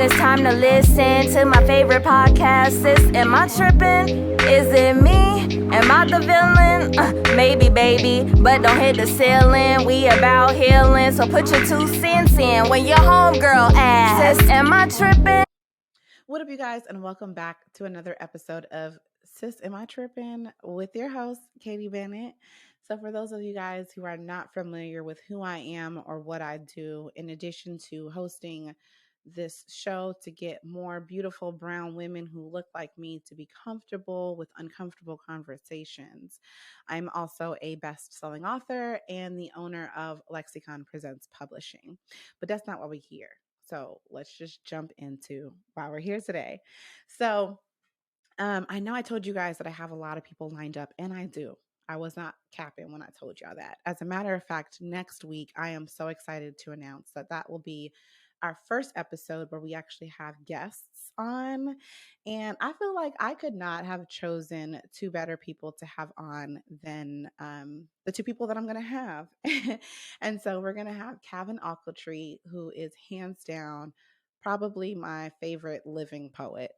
It's time to listen to my favorite podcast. Sis, am I trippin'? Is it me? Am I the villain? Maybe, baby, but don't hit the ceiling. We about healing, so put your 2 cents in when your homegirl asks. Sis, am I trippin'? What up, you guys, and welcome back to another episode of Sis, Am I Trippin? With your host, Keaidy Bennett. So for those of you guys who are not familiar with who I am or what I do, in addition to hosting this show to get more beautiful brown women who look like me to be comfortable with uncomfortable conversations, I'm also a best-selling author and the owner of LexxiKhan Presents Publishing. But that's not why we're here. So let's just jump into why we're here today. So I know I told you guys that I have a lot of people lined up, and I do. I was not capping when I told y'all that. As a matter of fact, next week, I am so excited to announce that that will be our first episode where we actually have guests on. And I feel like I could not have chosen two better people to have on than the two people that I'm going to have. And so we're going to have Kevin Ochiltree, who is hands down probably my favorite living poet.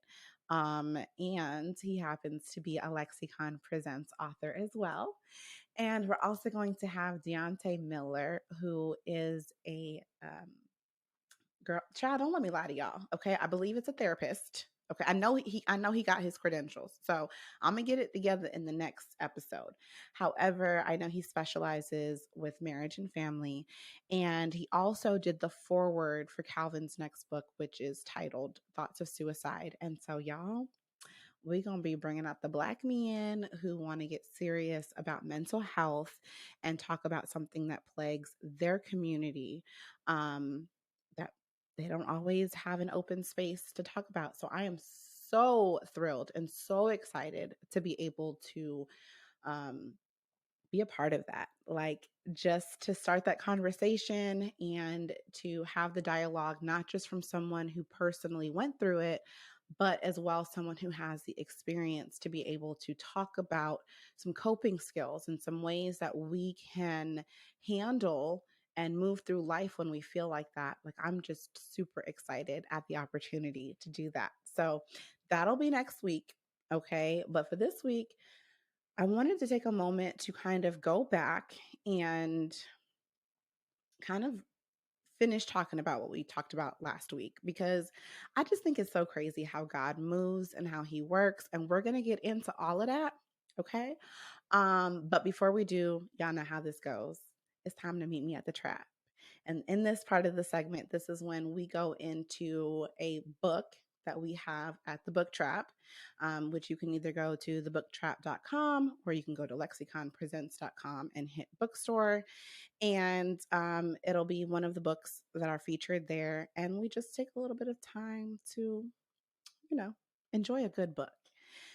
And he happens to be a LexxiKhan Presents author as well. And we're also going to have Deontay Miller, who is a girl. Child, don't let me lie to y'all. Okay, I believe it's a therapist. Okay, I know he got his credentials, so I'm gonna get it together in the next episode. However, I know he specializes with marriage and family, and he also did the foreword for Calvin's next book, which is titled "Thoughts of Suicide." And so, y'all, we're going to be bringing out the Black men who want to get serious about mental health and talk about something that plagues their community that they don't always have an open space to talk about. So I am so thrilled and so excited to be able to um, be a part of that. Like, just to start that conversation and to have the dialogue, not just from someone who personally went through it, but as well someone who has the experience to be able to talk about some coping skills and some ways that we can handle and move through life when we feel like that. Like, I'm just super excited at the opportunity to do that. So that'll be next week. Okay. But for this week, I wanted to take a moment to kind of go back and kind of finish talking about what we talked about last week, because I just think it's so crazy how God moves and how he works, and we're going to get into all of that. Okay? But before we do, y'all know how this goes. It's time to meet me at the trap. And in this part of the segment, this is when we go into a book that we have at the Book Trap, which you can either go to thebooktrap.com or you can go to LexxiKhanPresents.com and hit bookstore. And it'll be one of the books that are featured there. And we just take a little bit of time to, enjoy a good book.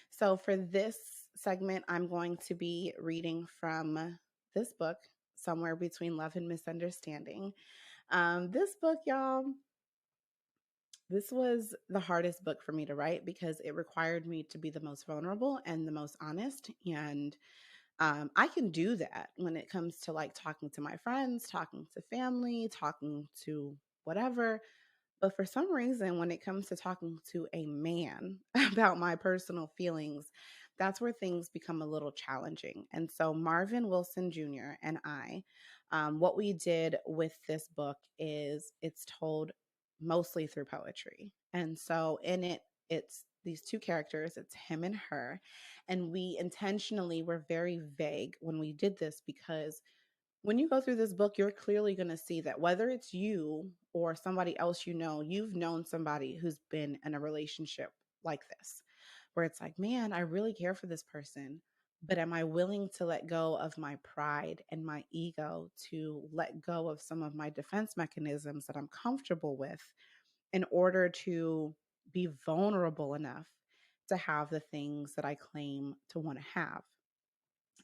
So for this segment, I'm going to be reading from this book, Somewhere Between Love and Misunderstanding. This book, y'all, this was the hardest book for me to write because it required me to be the most vulnerable and the most honest. And I can do that when it comes to like talking to my friends, talking to family, talking to whatever. But for some reason, when it comes to talking to a man about my personal feelings, that's where things become a little challenging. And so, Marvin Wilson Jr. and I, what we did with this book is it's told mostly through poetry. And so, in it, it's these two characters, it's him and her. And we intentionally were very vague when we did this because when you go through this book, you're clearly going to see that whether it's you or somebody else, you've known somebody who's been in a relationship like this, where it's like, man, I really care for this person, but am I willing to let go of my pride and my ego, to let go of some of my defense mechanisms that I'm comfortable with in order to be vulnerable enough to have the things that I claim to want to have?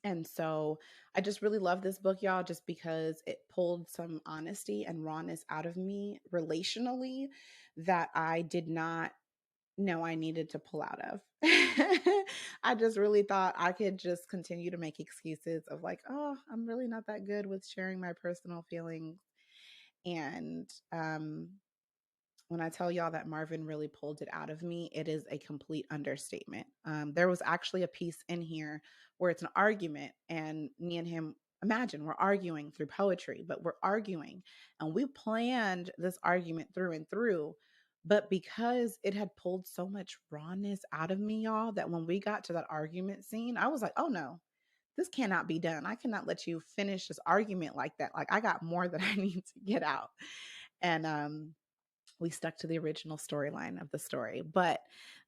And so I just really love this book, y'all, just because it pulled some honesty and rawness out of me relationally that I did not know I needed to pull out of. I just really thought I could just continue to make excuses of like, oh, I'm really not that good with sharing my personal feelings. And When I tell y'all that Marvin really pulled it out of me, it is a complete understatement. There was actually a piece in here where it's an argument, and me and him, imagine we're arguing through poetry, but we're arguing and we planned this argument through and through. But because it had pulled so much rawness out of me, y'all, that when we got to that argument scene, I was like, oh no, this cannot be done. I cannot let you finish this argument like that. Like, I got more that I need to get out. And we stuck to the original storyline of the story. But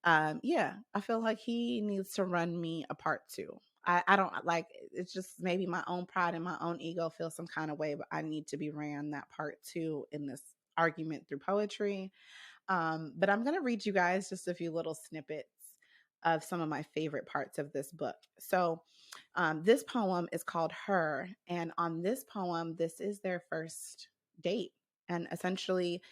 yeah, I feel like he needs to run me a part two. I don't like, it's just maybe my own pride and my own ego feel some kind of way, but I need to be ran that part two in this argument through poetry. But I'm going to read you guys just a few little snippets of some of my favorite parts of this book. So this poem is called Her. And on this poem, this is their first date. And essentially,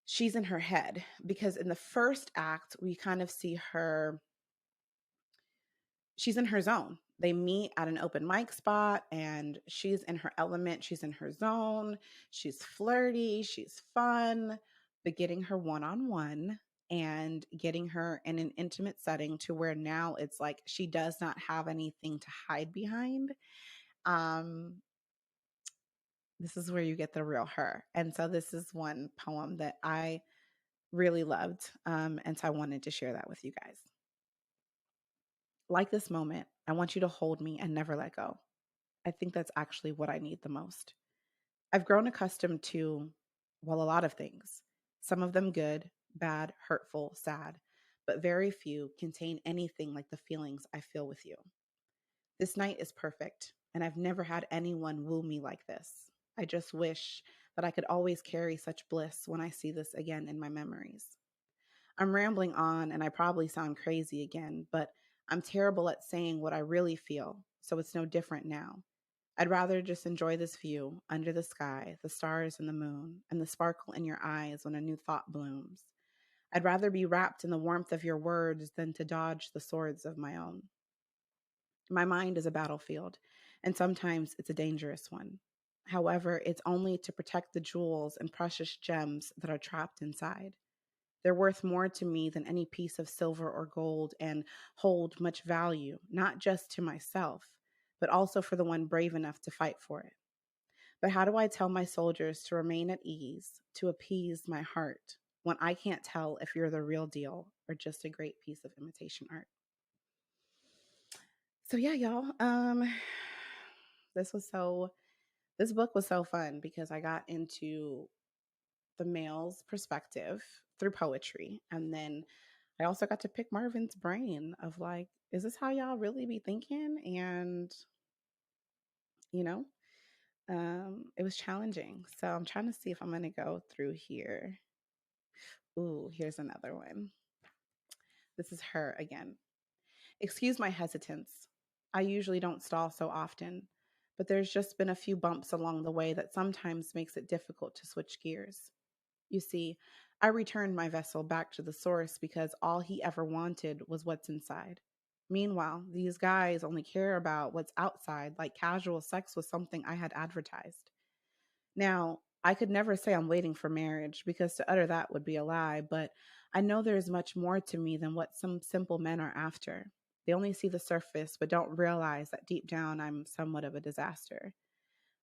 she's in her head because in the first act, we kind of see her, she's in her zone. They meet at an open mic spot and she's in her element. She's in her zone. She's flirty. She's fun, but getting her one-on-one and getting her in an intimate setting to where now it's like she does not have anything to hide behind. This is where you get the real her. And so this is one poem that I really loved. And so I wanted to share that with you guys. Like this moment, I want you to hold me and never let go. I think that's actually what I need the most. I've grown accustomed to, well, a lot of things. Some of them good, bad, hurtful, sad, but very few contain anything like the feelings I feel with you. This night is perfect, and I've never had anyone woo me like this. I just wish that I could always carry such bliss when I see this again in my memories. I'm rambling on and I probably sound crazy again, but I'm terrible at saying what I really feel, so it's no different now. I'd rather just enjoy this view under the sky, the stars and the moon, and the sparkle in your eyes when a new thought blooms. I'd rather be wrapped in the warmth of your words than to dodge the swords of my own. My mind is a battlefield, and sometimes it's a dangerous one. However, it's only to protect the jewels and precious gems that are trapped inside. They're worth more to me than any piece of silver or gold and hold much value, not just to myself, but also for the one brave enough to fight for it. But how do I tell my soldiers to remain at ease, to appease my heart, when I can't tell if you're the real deal or just a great piece of imitation art? So yeah, y'all. This book was so fun because I got into the male's perspective through poetry. And then I also got to pick Marvin's brain of like, is this how y'all really be thinking? And, you know, it was challenging. So I'm trying to see if I'm going to go through here. Ooh, here's another one. This is Her again. Excuse my hesitance. I usually don't stall so often, but there's just been a few bumps along the way that sometimes makes it difficult to switch gears. You see, I returned my vessel back to the source because all he ever wanted was what's inside. Meanwhile, these guys only care about what's outside, like casual sex was something I had advertised. Now, I could never say I'm waiting for marriage because to utter that would be a lie, but I know there is much more to me than what some simple men are after. They only see the surface, but don't realize that deep down I'm somewhat of a disaster.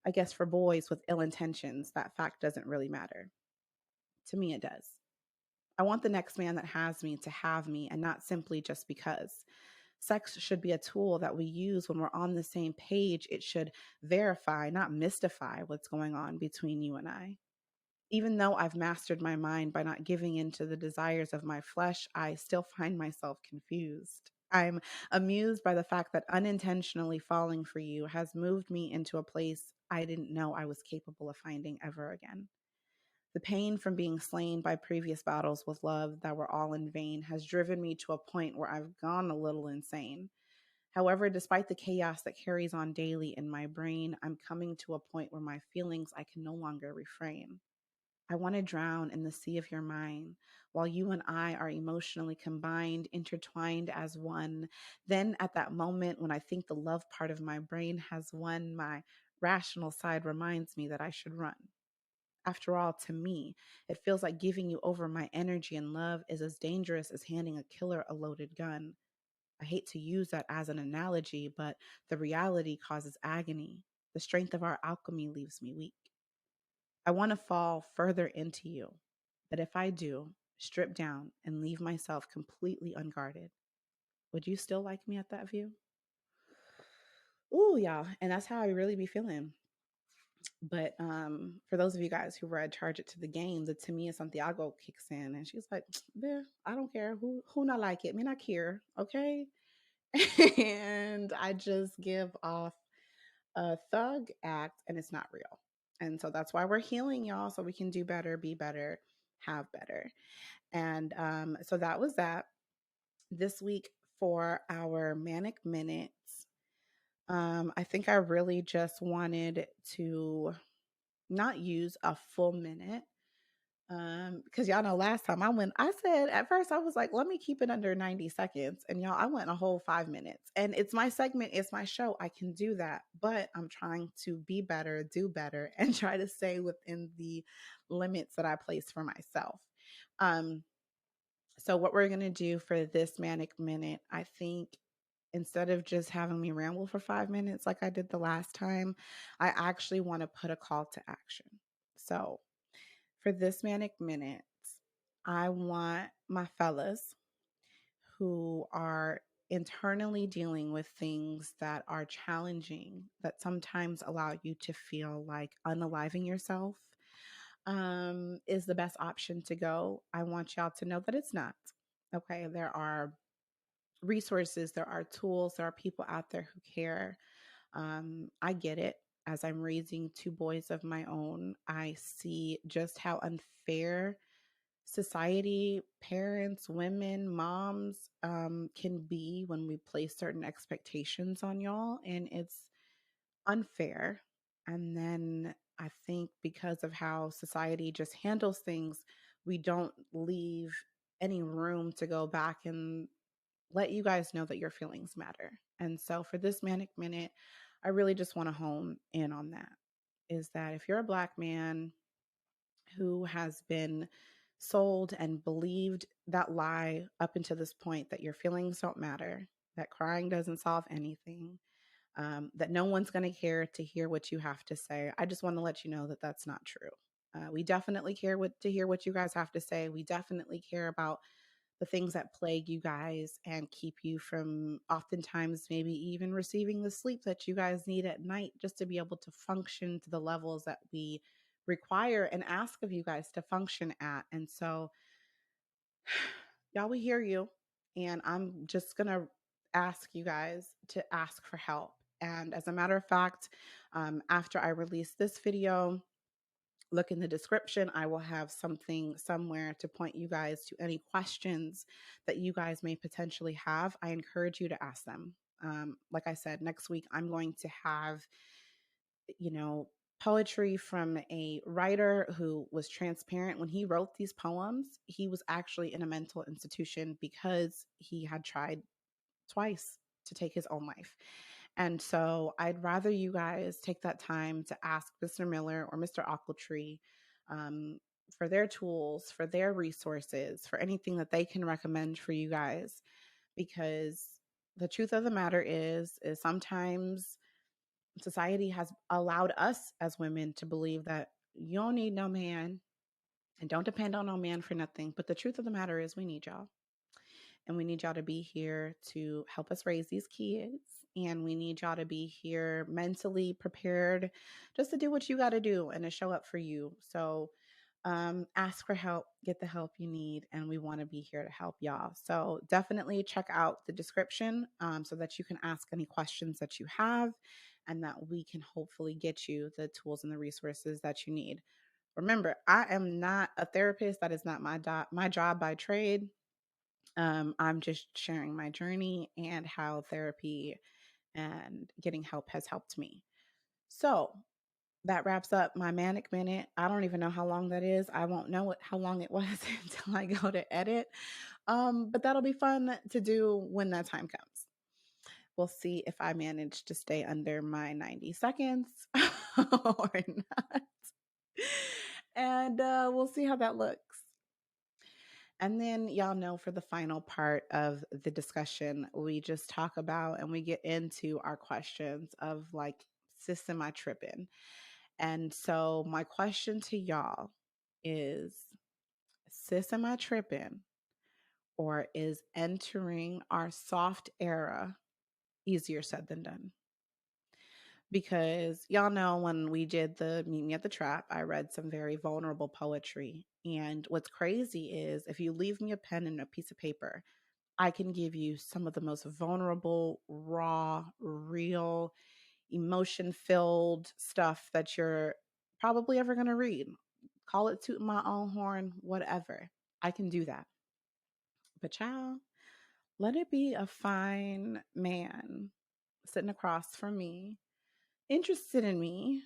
I guess for boys with ill intentions, that fact doesn't really matter. To me, it does. I want the next man that has me to have me and not simply just because. Sex should be a tool that we use when we're on the same page. It should verify, not mystify what's going on between you and I. Even though I've mastered my mind by not giving in to the desires of my flesh, I still find myself confused. I'm amused by the fact that unintentionally falling for you has moved me into a place I didn't know I was capable of finding ever again. The pain from being slain by previous battles with love that were all in vain has driven me to a point where I've gone a little insane. However, despite the chaos that carries on daily in my brain, I'm coming to a point where my feelings I can no longer refrain. I want to drown in the sea of your mind while you and I are emotionally combined, intertwined as one. Then, at that moment when I think the love part of my brain has won, my rational side reminds me that I should run. After all, to me, it feels like giving you over my energy and love is as dangerous as handing a killer a loaded gun. I hate to use that as an analogy, but the reality causes agony. The strength of our alchemy leaves me weak. I want to fall further into you, but if I do, strip down and leave myself completely unguarded, would you still like me at that view? Ooh, y'all. And that's how I really be feeling. But for those of you guys who read Charge It to the Game, the Tamia Santiago kicks in and she's like, I don't care who not like it. Me not care. Okay. And I just give off a thug act and it's not real. And so that's why we're healing, y'all, so we can do better, be better, have better. And so that was that. This week for our Manic Minutes, I think I really just wanted to not use a full minute. Because y'all know last time I said at first I was like, let me keep it under 90 seconds. And y'all, I went a whole 5 minutes. And it's my segment, it's my show. I can do that. But I'm trying to be better, do better, and try to stay within the limits that I place for myself. So what we're gonna do for this Manic Minute, I think instead of just having me ramble for 5 minutes like I did the last time, I actually want to put a call to action. So for this Manic Minute, I want my fellas who are internally dealing with things that are challenging, that sometimes allow you to feel like unaliving yourself is the best option to go. I want y'all to know that it's not. Okay, there are resources, there are tools, there are people out there who care. I get it. As I'm raising two boys of my own, I see just how unfair society, parents, women, moms can be when we place certain expectations on y'all, and it's unfair. And then I think because of how society just handles things, we don't leave any room to go back and let you guys know that your feelings matter. And so for this Manic Minute, I really just want to hone in on that. Is that if you're a Black man who has been sold and believed that lie up until this point that your feelings don't matter, that crying doesn't solve anything, that no one's going to care to hear what you have to say, I just want to let you know that that's not true. We definitely care to hear what you guys have to say. We definitely care about the things that plague you guys and keep you from oftentimes maybe even receiving the sleep that you guys need at night just to be able to function to the levels that we require and ask of you guys to function at. And so, y'all, we hear you. And I'm just going to ask you guys to ask for help. And as a matter of fact, after I release this video, look in the description. I will have something somewhere to point you guys to any questions that you guys may potentially have. I encourage you to ask them. Like I said, next week I'm going to have, poetry from a writer who was transparent. When he wrote these poems, he was actually in a mental institution because he had tried twice to take his own life. And so I'd rather you guys take that time to ask Mr. Miller or Mr. Ochiltree for their tools, for their resources, for anything that they can recommend for you guys. Because the truth of the matter is sometimes society has allowed us as women to believe that you don't need no man and don't depend on no man for nothing. But the truth of the matter is we need y'all. And we need y'all to be here to help us raise these kids. And we need y'all to be here mentally prepared just to do what you got to do and to show up for you. So ask for help, get the help you need. And we want to be here to help y'all. So definitely check out the description so that you can ask any questions that you have and that we can hopefully get you the tools and the resources that you need. Remember, I am not a therapist. That is not my job by trade. I'm just sharing my journey and how therapy and getting help has helped me. So that wraps up my Manic Minute. I don't even know how long that is. I won't know how long it was until I go to edit. But that'll be fun to do when that time comes. We'll see if I manage to stay under my 90 seconds or not. And we'll see how that looks. And then, y'all know, for the final part of the discussion, we just talk about and we get into our questions of like, sis, am I tripping? And so, my question to y'all is, sis, am I tripping? Or is entering our soft era easier said than done? Because y'all know when we did the Meet Me at the Trap, I read some very vulnerable poetry. And what's crazy is if you leave me a pen and a piece of paper, I can give you some of the most vulnerable, raw, real, emotion filled stuff that you're probably ever going to read. Call it tooting my own horn, whatever. I can do that. But, child, let it be a fine man sitting across from me, interested in me,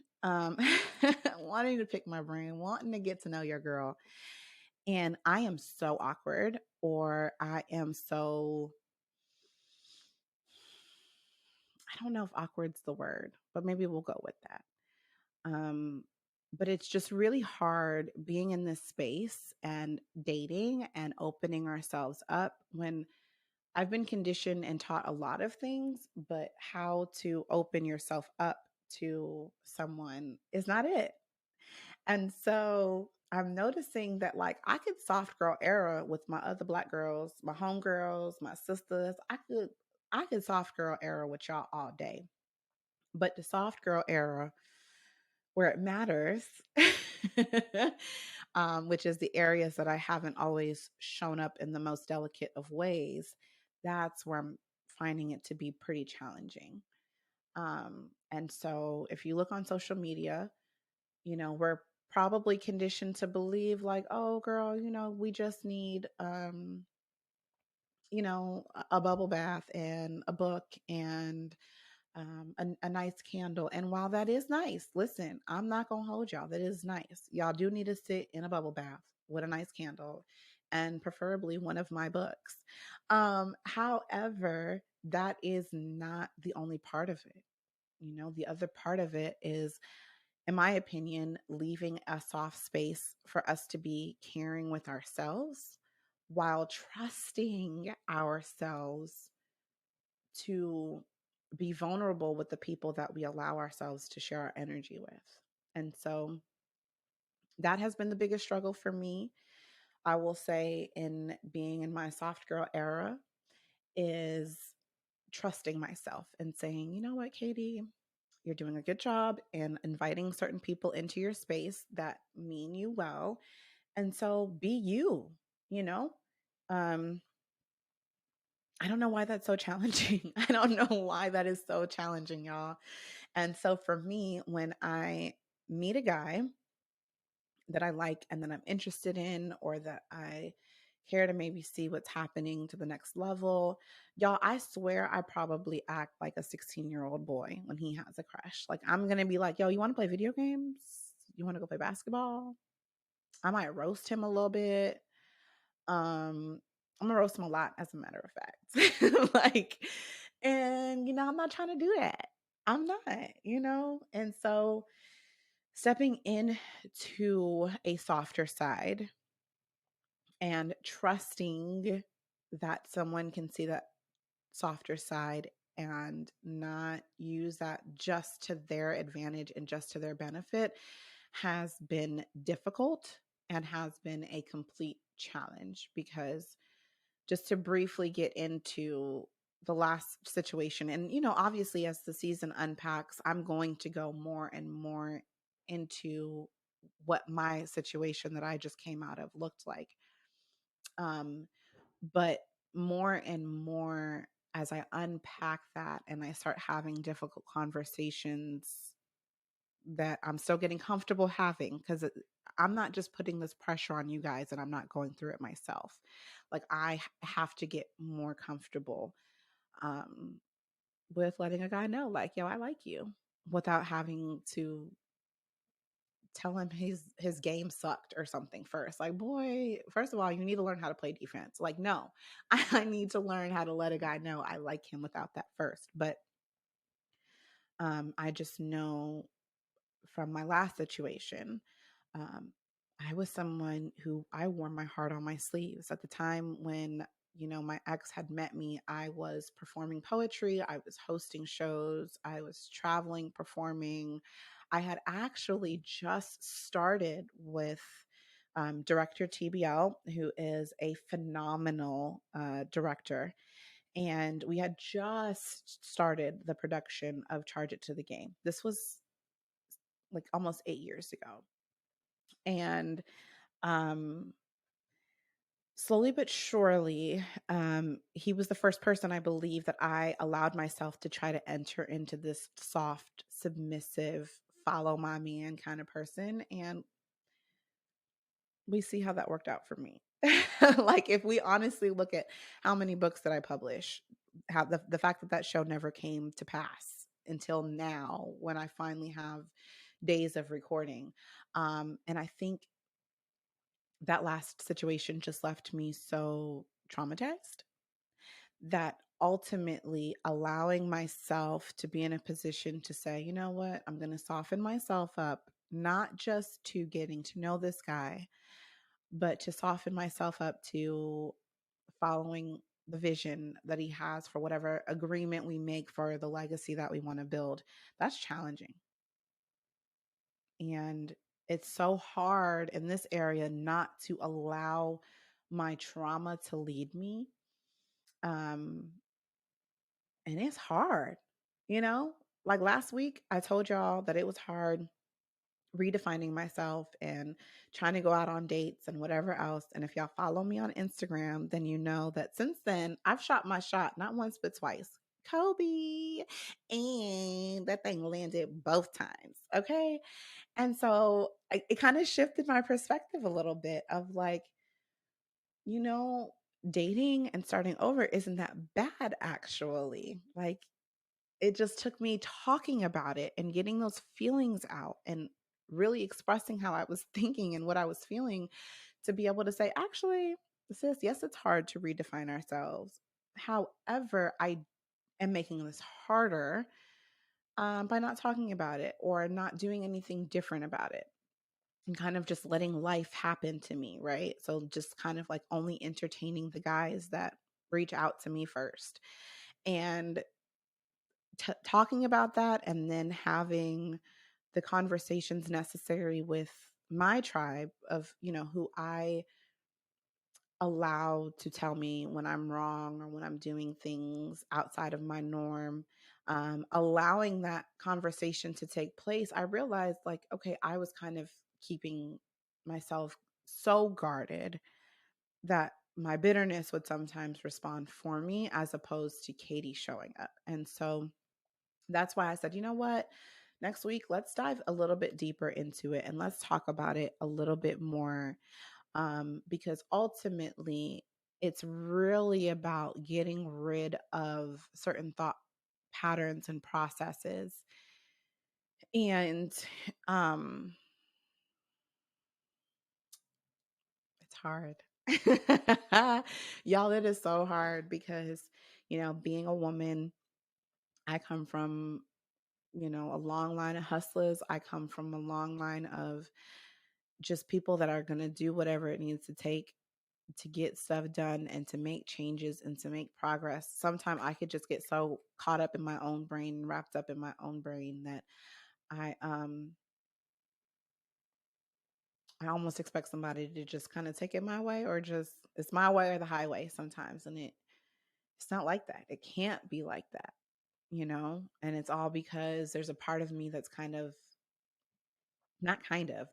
wanting to pick my brain, wanting to get to know your girl. And I am so awkward, or I am so, I don't know if awkward's the word, but maybe we'll go with that. Um, but it's just really hard being in this space and dating and opening ourselves up when I've been conditioned and taught a lot of things, but how to open yourself up to someone is not it. And so I'm noticing that like I could soft girl era with my other black girls, my homegirls, my sisters. I could soft girl era with y'all all day. But the soft girl era where it matters, which is the areas that I haven't always shown up in the most delicate of ways, that's where I'm finding it to be pretty challenging. And so if you look on social media, we're probably conditioned to believe like, oh girl, we just need a bubble bath and a book and a nice candle. And while that is nice, listen, I'm not going to hold y'all. That is nice. Y'all do need to sit in a bubble bath with a nice candle and preferably one of my books. However, that is not the only part of it. The other part of it is, in my opinion, leaving a soft space for us to be caring with ourselves while trusting ourselves to be vulnerable with the people that we allow ourselves to share our energy with. And so that has been the biggest struggle for me. I will say, in being in my soft girl era, is trusting myself and saying, you know what, Keaidy, you're doing a good job and inviting certain people into your space that mean you well. And so be you, you know? Um, I don't know why that's so challenging. I don't know why that is so challenging, y'all. And so for me, when I meet a guy that I like and that I'm interested in, or that I care to maybe see what's happening to the next level, y'all, I swear I probably act like a 16-year-old boy when he has a crush. Like, I'm going to be like, yo, you want to play video games? You want to go play basketball? I might roast him a little bit. I'm gonna roast him a lot, as a matter of fact. Like, and I'm not trying to do that. I'm not. And so stepping into a softer side and trusting that someone can see that softer side and not use that just to their advantage and just to their benefit has been difficult and has been a complete challenge. Because just to briefly get into the last situation, and obviously as the season unpacks, I'm going to go more and more into what my situation that I just came out of looked like. But more and more as I unpack that and I start having difficult conversations that I'm still getting comfortable having, because I'm not just putting this pressure on you guys and I'm not going through it myself. Like, I have to get more comfortable um, with letting a guy know, like, yo, I like you, without having to tell him his game sucked or something first. Like, boy, first of all, you need to learn how to play defense. Like, no, I need to learn how to let a guy know I like him without that first. But I just know from my last situation, I was someone who I wore my heart on my sleeves. At the time when, my ex had met me, I was performing poetry, I was hosting shows, I was traveling, performing. I had actually just started with director TBL, who is a phenomenal director. And we had just started the production of Charge It to the Game. This was like almost 8 years ago. And um, slowly but surely, he was the first person, I believe, that I allowed myself to try to enter into this soft, submissive, follow my man kind of person. And we see how that worked out for me. Like, if we honestly look at how many books that I publish, how the fact that that show never came to pass until now, when I finally have days of recording. And I think that last situation just left me so traumatized that ultimately allowing myself to be in a position to say, you know what, I'm going to soften myself up, not just to getting to know this guy, but to soften myself up to following the vision that he has for whatever agreement we make for the legacy that we want to build. That's challenging. And it's so hard in this area not to allow my trauma to lead me. Um, and it's hard, you know? Like last week, I told y'all that it was hard redefining myself and trying to go out on dates and whatever else. And if y'all follow me on Instagram, then you know that since then I've shot my shot not once but twice. Kobe. And that thing landed both times. Okay. And so it kind of shifted my perspective a little bit of like, you know, dating and starting over isn't that bad actually. Like it just took me talking about it and getting those feelings out and really expressing how I was thinking and what I was feeling to be able to say, actually, sis, yes, it's hard to redefine ourselves. However, I am making this harder by not talking about it or not doing anything different about it and kind of just letting life happen to me, right? So just kind of like only entertaining the guys that reach out to me first. And talking about that and then having the conversations necessary with my tribe of, who I allow to tell me when I'm wrong or when I'm doing things outside of my norm, allowing that conversation to take place, I realized like, okay, I was kind of keeping myself so guarded that my bitterness would sometimes respond for me as opposed to Keaidy showing up. And so that's why I said, you know what? Next week, let's dive a little bit deeper into it and let's talk about it a little bit more. Because ultimately, it's really about getting rid of certain thought patterns and processes. And um, it's hard. Y'all, it is so hard because, being a woman, I come from a long line of hustlers. I come from a long line of just people that are going to do whatever it needs to take to get stuff done and to make changes and to make progress. Sometimes I could just get so caught up in my own brain and wrapped up in my own brain that I almost expect somebody to just kind of take it my way or just it's my way or the highway sometimes. And it's not like that. It can't be like that, And it's all because there's a part of me that's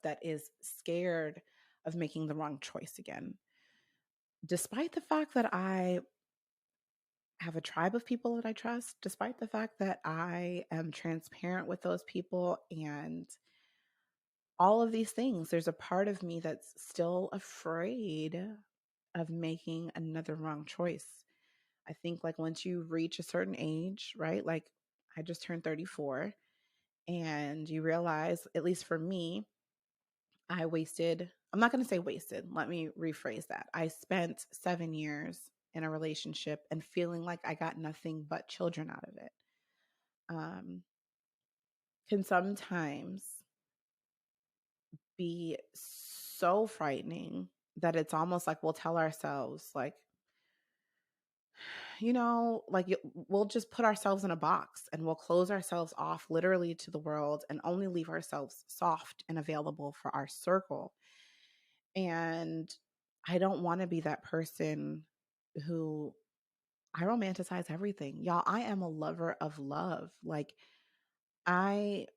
that is scared of making the wrong choice again. Despite the fact that I have a tribe of people that I trust, despite the fact that I am transparent with those people and all of these things, there's a part of me that's still afraid of making another wrong choice. I think like once you reach a certain age, right? Like I just turned 34 and you realize, at least for me, I'm not going to say wasted. Let me rephrase that. I spent 7 years in a relationship and feeling like I got nothing but children out of it. Can sometimes be so frightening that it's almost like we'll tell ourselves, like, we'll just put ourselves in a box and we'll close ourselves off literally to the world and only leave ourselves soft and available for our circle. And I don't want to be that person who I romanticize everything. Y'all, I am a lover of love. Like, I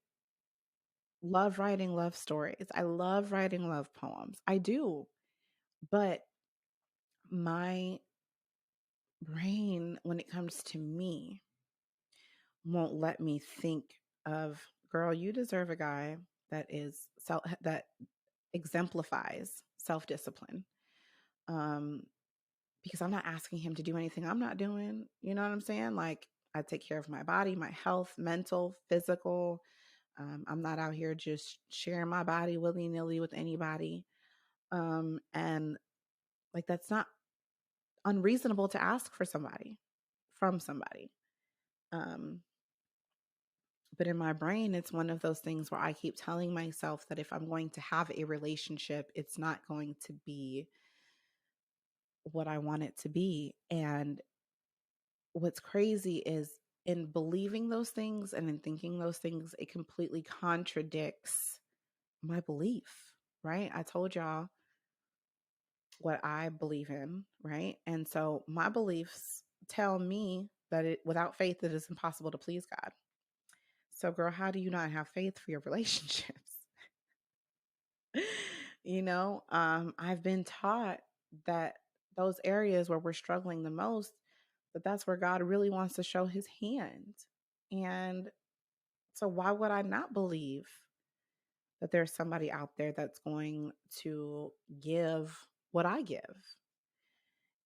love writing love stories. I love writing love poems. I do. But my brain, when it comes to me, won't let me think of, girl, you deserve a guy that exemplifies self-discipline. Because I'm not asking him to do anything I'm not doing. You know what I'm saying? Like, I take care of my body, my health, mental, physical. I'm not out here just sharing my body willy-nilly with anybody. And like, that's not unreasonable to ask from somebody. Um, but in my brain, it's one of those things where I keep telling myself that if I'm going to have a relationship, it's not going to be what I want it to be. And what's crazy is, in believing those things and in thinking those things, it completely contradicts my belief, right? I told y'all what I believe in, right? And so my beliefs tell me that without faith, it is impossible to please God. So, girl, how do you not have faith for your relationships? I've been taught that those areas where we're struggling the most, that's where God really wants to show his hand. And so why would I not believe that there's somebody out there that's going to give what I give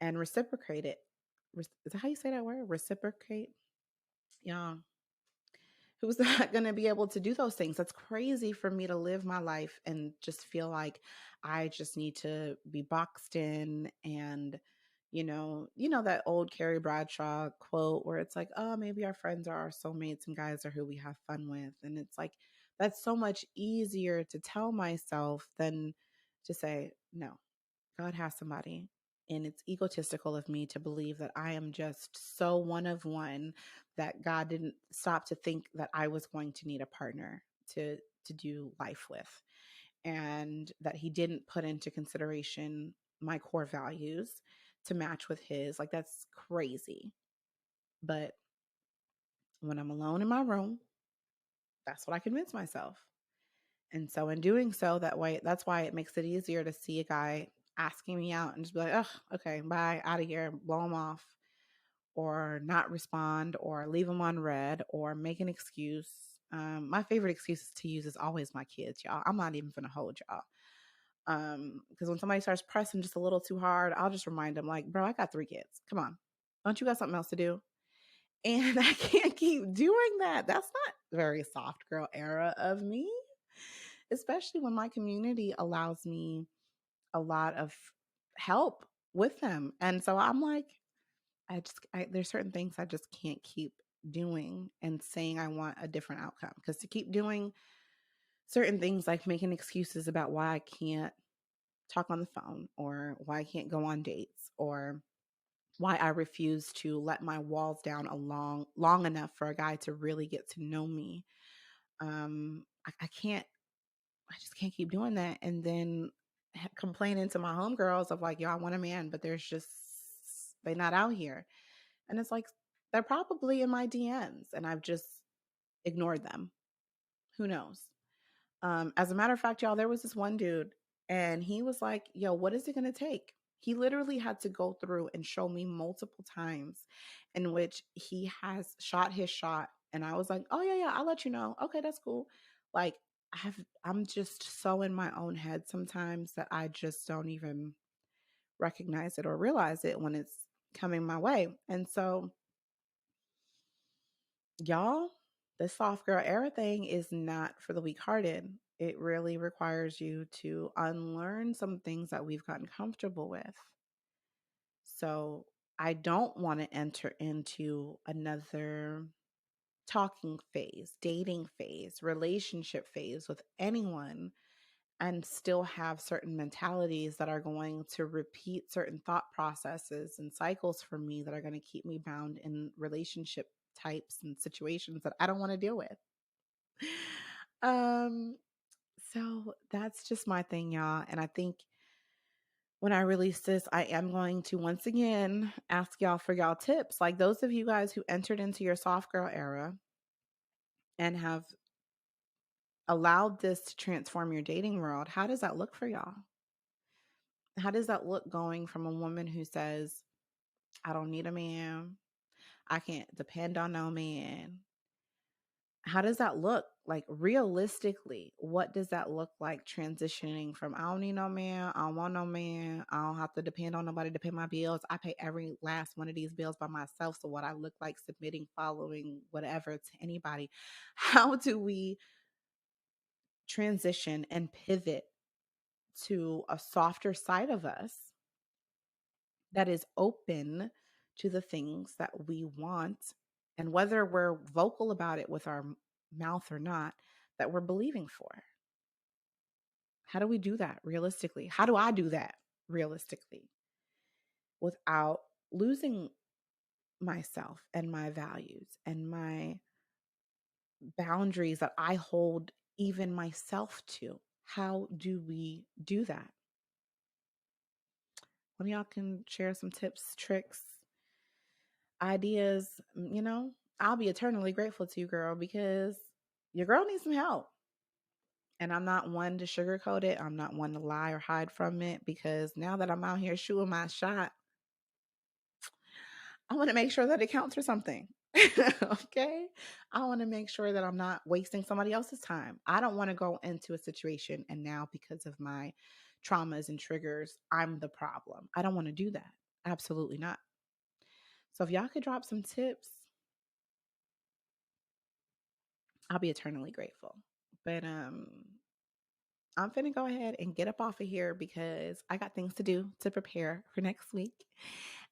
and reciprocate it? Is that how you say that word? Reciprocate? Yeah. Who's not going to be able to do those things? That's crazy for me to live my life and just feel like I just need to be boxed in. And that old Carrie Bradshaw quote where it's like, oh, maybe our friends are our soulmates and guys are who we have fun with. And it's like, that's so much easier to tell myself than to say, no, God has somebody. And it's egotistical of me to believe that I am just so one of one that God didn't stop to think that I was going to need a partner to do life with, and that he didn't put into consideration my core values to match with his. Like, that's crazy. But when I'm alone in my room, that's what I convince myself. And so in doing so, that's why it makes it easier to see a guy asking me out and just be like, oh, okay, bye, out of here, blow him off, or not respond, or leave him on red, or make an excuse. My favorite excuses to use is always my kids, y'all. I'm not even gonna hold y'all. Because when somebody starts pressing just a little too hard, I'll just remind them, like, bro, I got 3 kids. Come on. Don't you got something else to do? And I can't keep doing that. That's not very soft girl era of me, especially when my community allows me a lot of help with them. And so I'm like, there's certain things I just can't keep doing and saying I want a different outcome. Because to keep doing certain things, like making excuses about why I can't talk on the phone, or why I can't go on dates, or why I refuse to let my walls down long enough for a guy to really get to know me. I can't, I just can't keep doing that. And then complaining to my homegirls of like, yo, I want a man, but they're not out here. And it's like, they're probably in my DMs and I've just ignored them. Who knows? As a matter of fact, y'all, there was this one dude and he was like, yo, what is it going to take? He literally had to go through and show me multiple times in which he has shot his shot. And I was like, oh, yeah, I'll let you know. Okay, that's cool. Like, I'm just so in my own head sometimes that I just don't even recognize it or realize it when it's coming my way. And so, y'all, the soft girl era thing is not for the weak hearted. It really requires you to unlearn some things that we've gotten comfortable with. So I don't want to enter into another talking phase, dating phase, relationship phase with anyone and still have certain mentalities that are going to repeat certain thought processes and cycles for me that are going to keep me bound in relationship types and situations that I don't want to deal with. Um, so that's just my thing, y'all. And I think when I release this, I am going to once again ask y'all for y'all tips. Like those of you guys who entered into your soft girl era and have allowed this to transform your dating world, how does that look for y'all? How does that look going from a woman who says, I don't need a man, I can't depend on no man? How does that look? Like realistically, what does that look like transitioning from I don't need no man, I don't want no man, I don't have to depend on nobody to pay my bills. I pay every last one of these bills by myself. So what I look like submitting, following, whatever to anybody. How do we transition and pivot to a softer side of us that is open to the things that we want, and whether we're vocal about it with our mouth or not, that we're believing for? How do we do that realistically? How do I do that realistically without losing myself and my values and my boundaries that I hold even myself to? How do we do that? One of y'all can share some tips, tricks, ideas. I'll be eternally grateful to you, girl, because your girl needs some help. And I'm not one to sugarcoat it. I'm not one to lie or hide from it, because now that I'm out here shooting my shot, I want to make sure that it counts for something. Okay. I want to make sure that I'm not wasting somebody else's time. I don't want to go into a situation and now, because of my traumas and triggers, I'm the problem. I don't want to do that. Absolutely not. So if y'all could drop some tips, I'll be eternally grateful. But I'm finna go ahead and get up off of here because I got things to do to prepare for next week.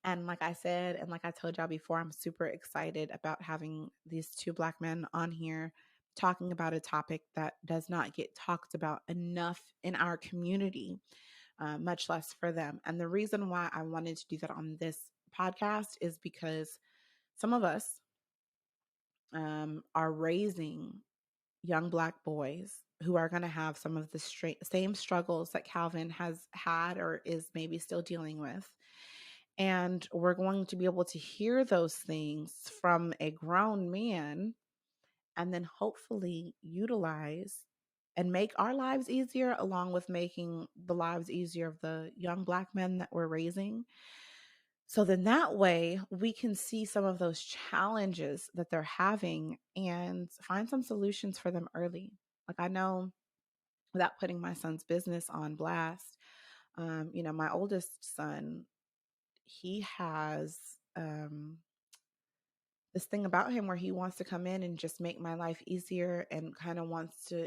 And like I said, and like I told y'all before, I'm super excited about having these two Black men on here talking about a topic that does not get talked about enough in our community, much less for them. And the reason why I wanted to do that on this podcast is because some of us are raising young Black boys who are going to have some of the same struggles that Calvin has had or is maybe still dealing with. And we're going to be able to hear those things from a grown man and then hopefully utilize and make our lives easier, along with making the lives easier of the young Black men that we're raising. So then that way we can see some of those challenges that they're having and find some solutions for them early. Like I know, without putting my son's business on blast, my oldest son, he has this thing about him where he wants to come in and just make my life easier and kind of wants to,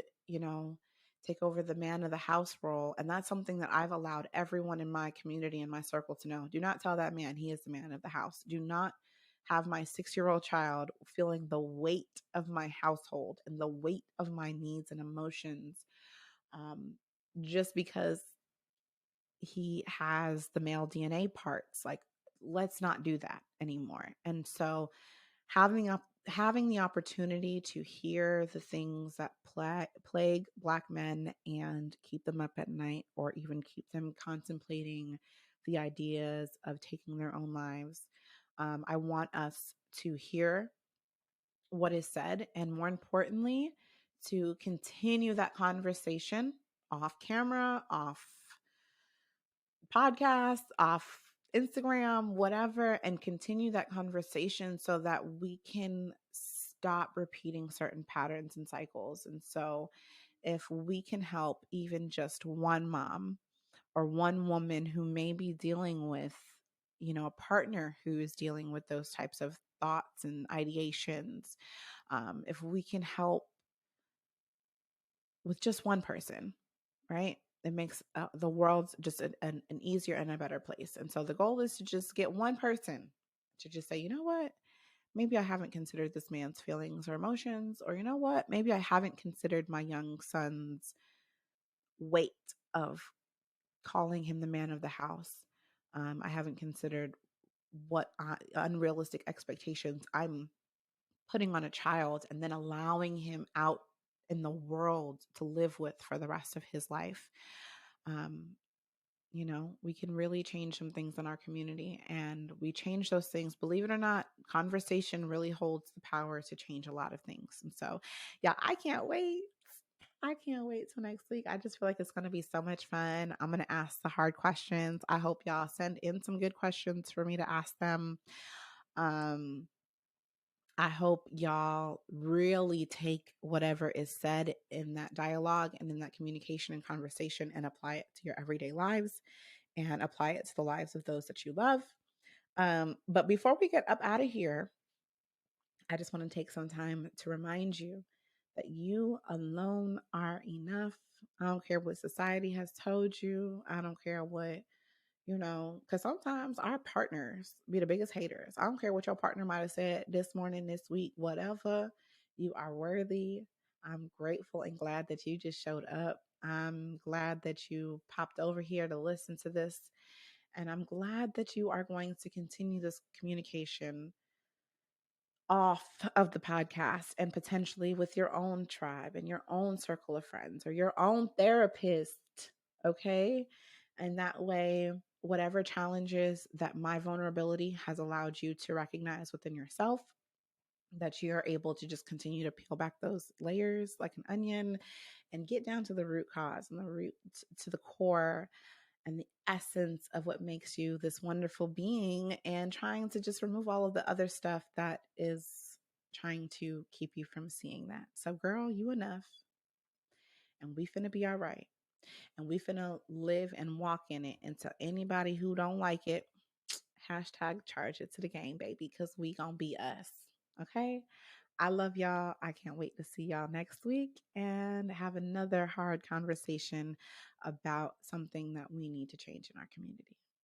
take over the man of the house role. And that's something that I've allowed everyone in my community and my circle to know. Do not tell that man he is the man of the house. Do not have my 6-year-old child feeling the weight of my household and the weight of my needs and emotions, just because he has the male DNA parts. Like, let's not do that anymore. And so having the opportunity to hear the things that plague Black men and keep them up at night, or even keep them contemplating the ideas of taking their own lives. I want us to hear what is said, and more importantly, to continue that conversation off camera, off podcast, off Instagram, whatever, and continue that conversation so that we can stop repeating certain patterns and cycles. And so if we can help even just one mom or one woman who may be dealing with, a partner who is dealing with those types of thoughts and ideations, if we can help with just one person, right? It makes the world just an easier and a better place. And so the goal is to just get one person to just say, you know what? Maybe I haven't considered this man's feelings or emotions, or you know what? Maybe I haven't considered my young son's weight of calling him the man of the house. I haven't considered what unrealistic expectations I'm putting on a child and then allowing him out in the world to live with for the rest of his life. We can really change some things in our community, and we change those things. Believe it or not, conversation really holds the power to change a lot of things. And so, yeah, I can't wait. I can't wait till next week. I just feel like it's going to be so much fun. I'm going to ask the hard questions. I hope y'all send in some good questions for me to ask them. I hope y'all really take whatever is said in that dialogue and in that communication and conversation and apply it to your everyday lives and apply it to the lives of those that you love. But before we get up out of here, I just want to take some time to remind you that you alone are enough. I don't care what society has told you. I don't care what, because sometimes our partners be the biggest haters. I don't care what your partner might have said this morning, this week, whatever. You are worthy. I'm grateful and glad that you just showed up. I'm glad that you popped over here to listen to this. And I'm glad that you are going to continue this communication off of the podcast and potentially with your own tribe and your own circle of friends or your own therapist. Okay. And that way, whatever challenges that my vulnerability has allowed you to recognize within yourself, that you're able to just continue to peel back those layers like an onion and get down to the root cause and the root to the core and the essence of what makes you this wonderful being, and trying to just remove all of the other stuff that is trying to keep you from seeing that. So girl, you enough, and we finna be all right, and we finna live and walk in it. And to anybody who don't like it, hashtag charge it to the game, baby, because we gonna be us. Okay. I love y'all. I can't wait to see y'all next week and have another hard conversation about something that we need to change in our community.